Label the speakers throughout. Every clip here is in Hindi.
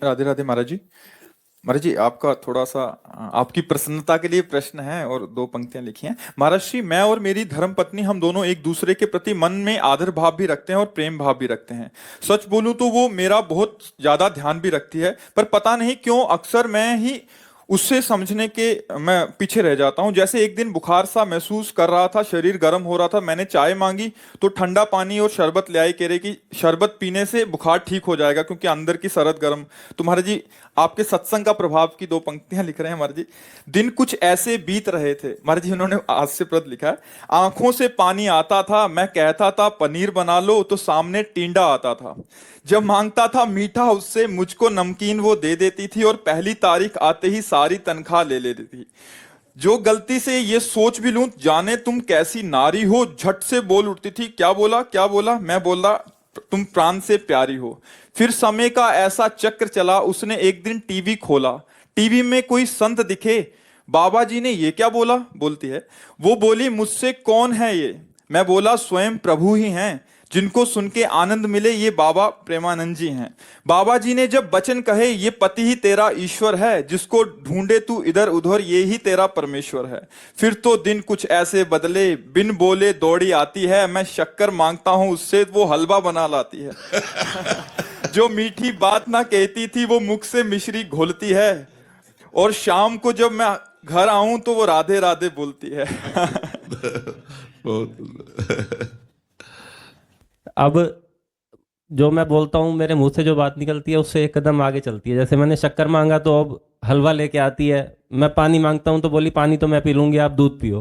Speaker 1: राधे राधे महाराज जी। महाराज जी, आपका थोड़ा सा आपकी प्रसन्नता के लिए प्रश्न है और दो पंक्तियां लिखी हैं। महाराज जी, मैं और मेरी धर्म पत्नी हम दोनों एक दूसरे के प्रति मन में आदर भाव भी रखते हैं और प्रेम भाव भी रखते हैं। सच बोलूं तो वो मेरा बहुत ज्यादा ध्यान भी रखती है, पर पता नहीं क्यों अक्सर मैं ही उससे समझने के मैं पीछे रह जाता हूँ। जैसे एक दिन बुखार सा महसूस कर रहा था, शरीर गर्म हो रहा था, मैंने चाय मांगी तो ठंडा पानी और शरबत ले आई, कह रहे कि शरबत पीने से बुखार ठीक हो जाएगा क्योंकि अंदर की सरद गर्म। तो महाराज जी, आपके सत्संग का प्रभाव की दो पंक्तियां लिख रहे हैं महाराज जी। दिन कुछ ऐसे बीत रहे थे, महाराज जी उन्होंने हास्यप्रद लिखा है। आंखों से पानी आता था, मैं कहता था पनीर बना लो तो सामने टींडा आता था। जब मांगता था मीठा उससे, मुझको नमकीन वो दे देती थी और पहली तारीख आते ही सारी तनख्वाह ले लेती थी। जो गलती से ये सोच भी लूं, जाने तुम कैसी नारी हो, झट से बोल उठती थी। क्या बोला क्या बोला? मैं बोला तुम प्राण से प्यारी हो। फिर समय का ऐसा चक्र चला, उसने एक दिन टीवी खोला, टीवी में कोई संत दिखे। बाबा जी ने ये क्या बोला, बोलती है। वो बोली मुझसे कौन है ये? मैं बोला स्वयं प्रभु ही हैं, जिनको सुन के आनंद मिले ये बाबा प्रेमानंद जी हैं। बाबा जी ने जब वचन कहे, ये पति ही तेरा ईश्वर है, जिसको ढूंढे तू इधर उधर ये ही तेरा परमेश्वर है। फिर तो दिन कुछ ऐसे बदले, बिन बोले दौड़ी आती है, मैं शक्कर मांगता हूं उससे वो हलवा बना लाती है। जो मीठी बात ना कहती थी वो मुख से मिश्री घोलती है, और शाम को जब मैं घर आऊं तो वो राधे राधे बोलती है।
Speaker 2: बहुत
Speaker 3: अब जो मैं बोलता हूँ, मेरे मुंह से जो बात निकलती है उससे एक कदम आगे चलती है। जैसे मैंने शक्कर मांगा तो अब हलवा लेके आती है, मैं पानी मांगता हूँ तो बोली पानी तो मैं पी लूंगी, आप दूध पियो।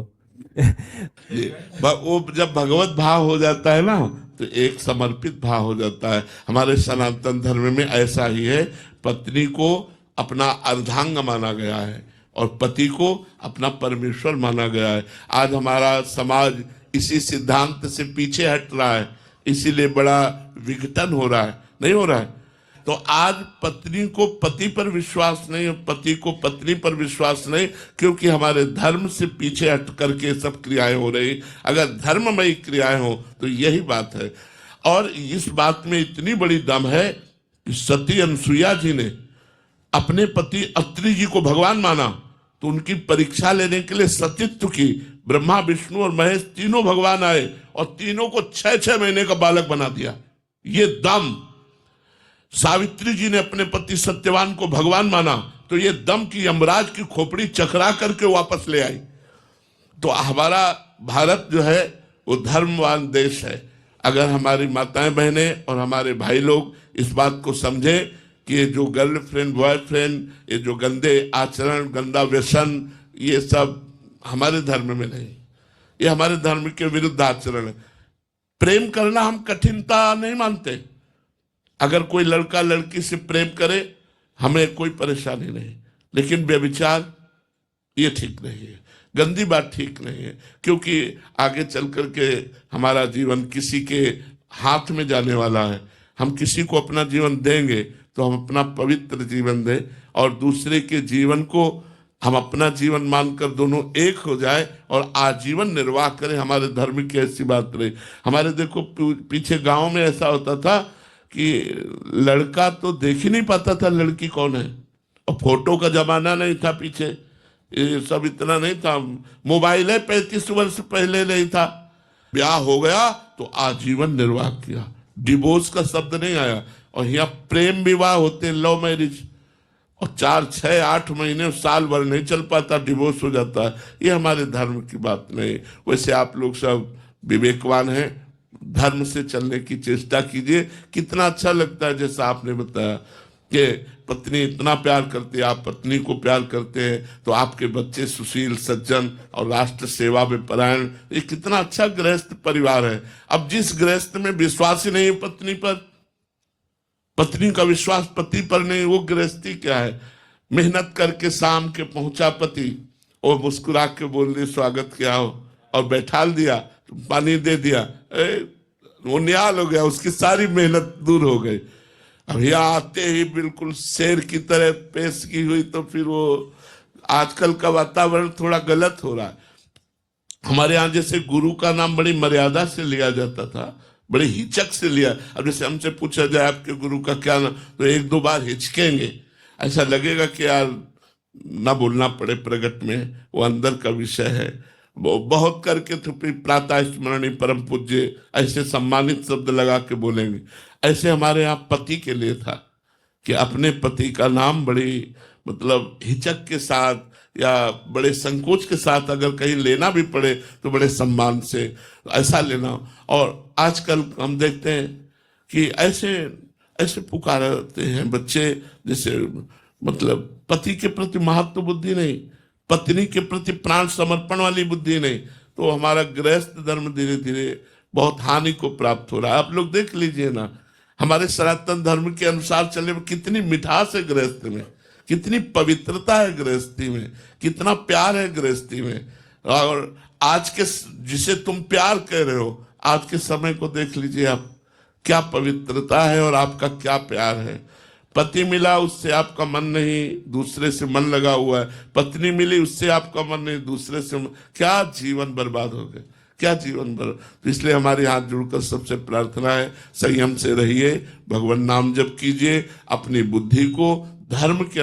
Speaker 2: वो जब भगवत भाव हो जाता है ना, तो एक समर्पित भाव हो जाता है। हमारे सनातन धर्म में ऐसा ही है। पत्नी को अपना अर्धांग माना गया है और पति को अपना परमेश्वर माना गया है। आज हमारा समाज इसी सिद्धांत से पीछे हट रहा है, इसीलिए बड़ा विघटन हो रहा है। नहीं हो रहा है तो आज पत्नी को पति पर विश्वास नहीं, पति को पत्नी पर विश्वास नहीं, क्योंकि हमारे धर्म से पीछे हट करके सब क्रियाएं हो रही। अगर धर्ममयी क्रियाएं हो तो यही बात है। और इस बात में इतनी बड़ी दम है कि सती अनसुईया जी ने अपने पति अत्रि जी को भगवान माना, तो उनकी परीक्षा लेने के लिए सतीत्व की। ब्रह्मा विष्णु और महेश तीनों भगवान आए और तीनों को 6-6 महीने का बालक बना दिया। ये दम। सावित्री जी ने अपने पति सत्यवान को भगवान माना, तो ये दम की यमराज की खोपड़ी चकरा करके वापस ले आई। तो हमारा भारत जो है वो धर्मवान देश है। अगर हमारी माताएं बहनें और हमारे भाई लोग इस बात को समझें कि ये जो गर्लफ्रेंड बॉयफ्रेंड, ये जो गंदे आचरण, गंदा व्यसन, ये सब हमारे धर्म में नहीं, ये हमारे धर्म के विरुद्ध आचरण है। प्रेम करना हम कठिनता नहीं मानते। अगर कोई लड़का लड़की से प्रेम करे, हमें कोई परेशानी नहीं, लेकिन व्यभिचार ये ठीक नहीं है, गंदी बात ठीक नहीं है। क्योंकि आगे चल करके हमारा जीवन किसी के हाथ में जाने वाला है। हम किसी को अपना जीवन देंगे तो हम अपना पवित्र जीवन दें, और दूसरे के जीवन को हम अपना जीवन मानकर दोनों एक हो जाए और आजीवन निर्वाह करें। हमारे धर्म की ऐसी बात रही। हमारे देखो पीछे गांव में ऐसा होता था कि लड़का तो देख ही नहीं पाता था लड़की कौन है, और फोटो का जमाना नहीं था पीछे, ये सब इतना नहीं था। मोबाइल है 35 वर्ष पहले नहीं था। ब्याह हो गया तो आजीवन निर्वाह किया, डिवोर्स का शब्द नहीं आया। और यहाँ प्रेम विवाह होते हैं, लव मैरिज, और 4, 6, 8 महीने साल भर नहीं चल पाता, डिवोर्स हो जाता है। ये हमारे धर्म की बात नहीं। वैसे आप लोग सब विवेकवान हैं, धर्म से चलने की चेष्टा कीजिए। कितना अच्छा लगता है जैसा आपने बताया कि पत्नी इतना प्यार करती है, आप पत्नी को प्यार करते हैं, तो आपके बच्चे सुशील, सज्जन और राष्ट्र सेवा में परायण। ये कितना अच्छा गृहस्थ परिवार है। अब जिस गृहस्थ में विश्वास ही नहीं है पत्नी पर, पत्नी का विश्वास पति पर नहीं, वो गृहस्थी क्या है? मेहनत करके शाम के पहुंचा पति, और मुस्कुरा के बोल दिया स्वागत किया हो और बैठाल दिया, पानी दे दिया, वो निहाल हो गया, उसकी सारी मेहनत दूर हो गई। अब यहाँ आते ही बिल्कुल शेर की तरह पेश की हुई, तो फिर वो आजकल का वातावरण थोड़ा गलत हो रहा है। हमारे यहाँ जैसे गुरु का नाम बड़ी मर्यादा से लिया जाता था, बड़े हिचक से लिया। अब जैसे हमसे पूछा जाए आपके गुरु का क्या नाम, तो एक दो बार हिचकेंगे, ऐसा लगेगा कि यार ना बोलना पड़े प्रगट में, वो अंदर का विषय है। वो बहुत करके तो फिर प्रातः स्मरणी परम पूज्य ऐसे सम्मानित शब्द लगा के बोलेंगे। ऐसे हमारे यहाँ पति के लिए था कि अपने पति का नाम बड़ी मतलब हिचक के साथ या बड़े संकोच के साथ अगर कहीं लेना भी पड़े तो बड़े सम्मान से ऐसा लेना। और आजकल हम देखते हैं कि ऐसे ऐसे पुकारते हैं बच्चे, जैसे मतलब पति के प्रति महत्व बुद्धि नहीं, पत्नी के प्रति प्राण समर्पण वाली बुद्धि नहीं, तो हमारा गृहस्थ धर्म धीरे धीरे बहुत हानि को प्राप्त हो रहा है। आप लोग देख लीजिए ना, हमारे सनातन धर्म के अनुसार चले कितनी मिठास है गृहस्थ में, कितनी पवित्रता है गृहस्थी में, कितना प्यार है गृहस्थी में। और आज के जिसे तुम प्यार कह रहे हो, आज के समय को देख लीजिए आप, क्या पवित्रता है और आपका क्या प्यार है। पति मिला उससे आपका मन नहीं, दूसरे से मन लगा हुआ है। पत्नी मिली उससे आपका मन नहीं, दूसरे से क्या जीवन बर्बाद हो गया, क्या जीवन बर्बाद। तो इसलिए हमारे हाथ जुड़कर सबसे प्रार्थना है, संयम से रहिए, भगवान नाम जप कीजिए, अपनी बुद्धि को धर्म के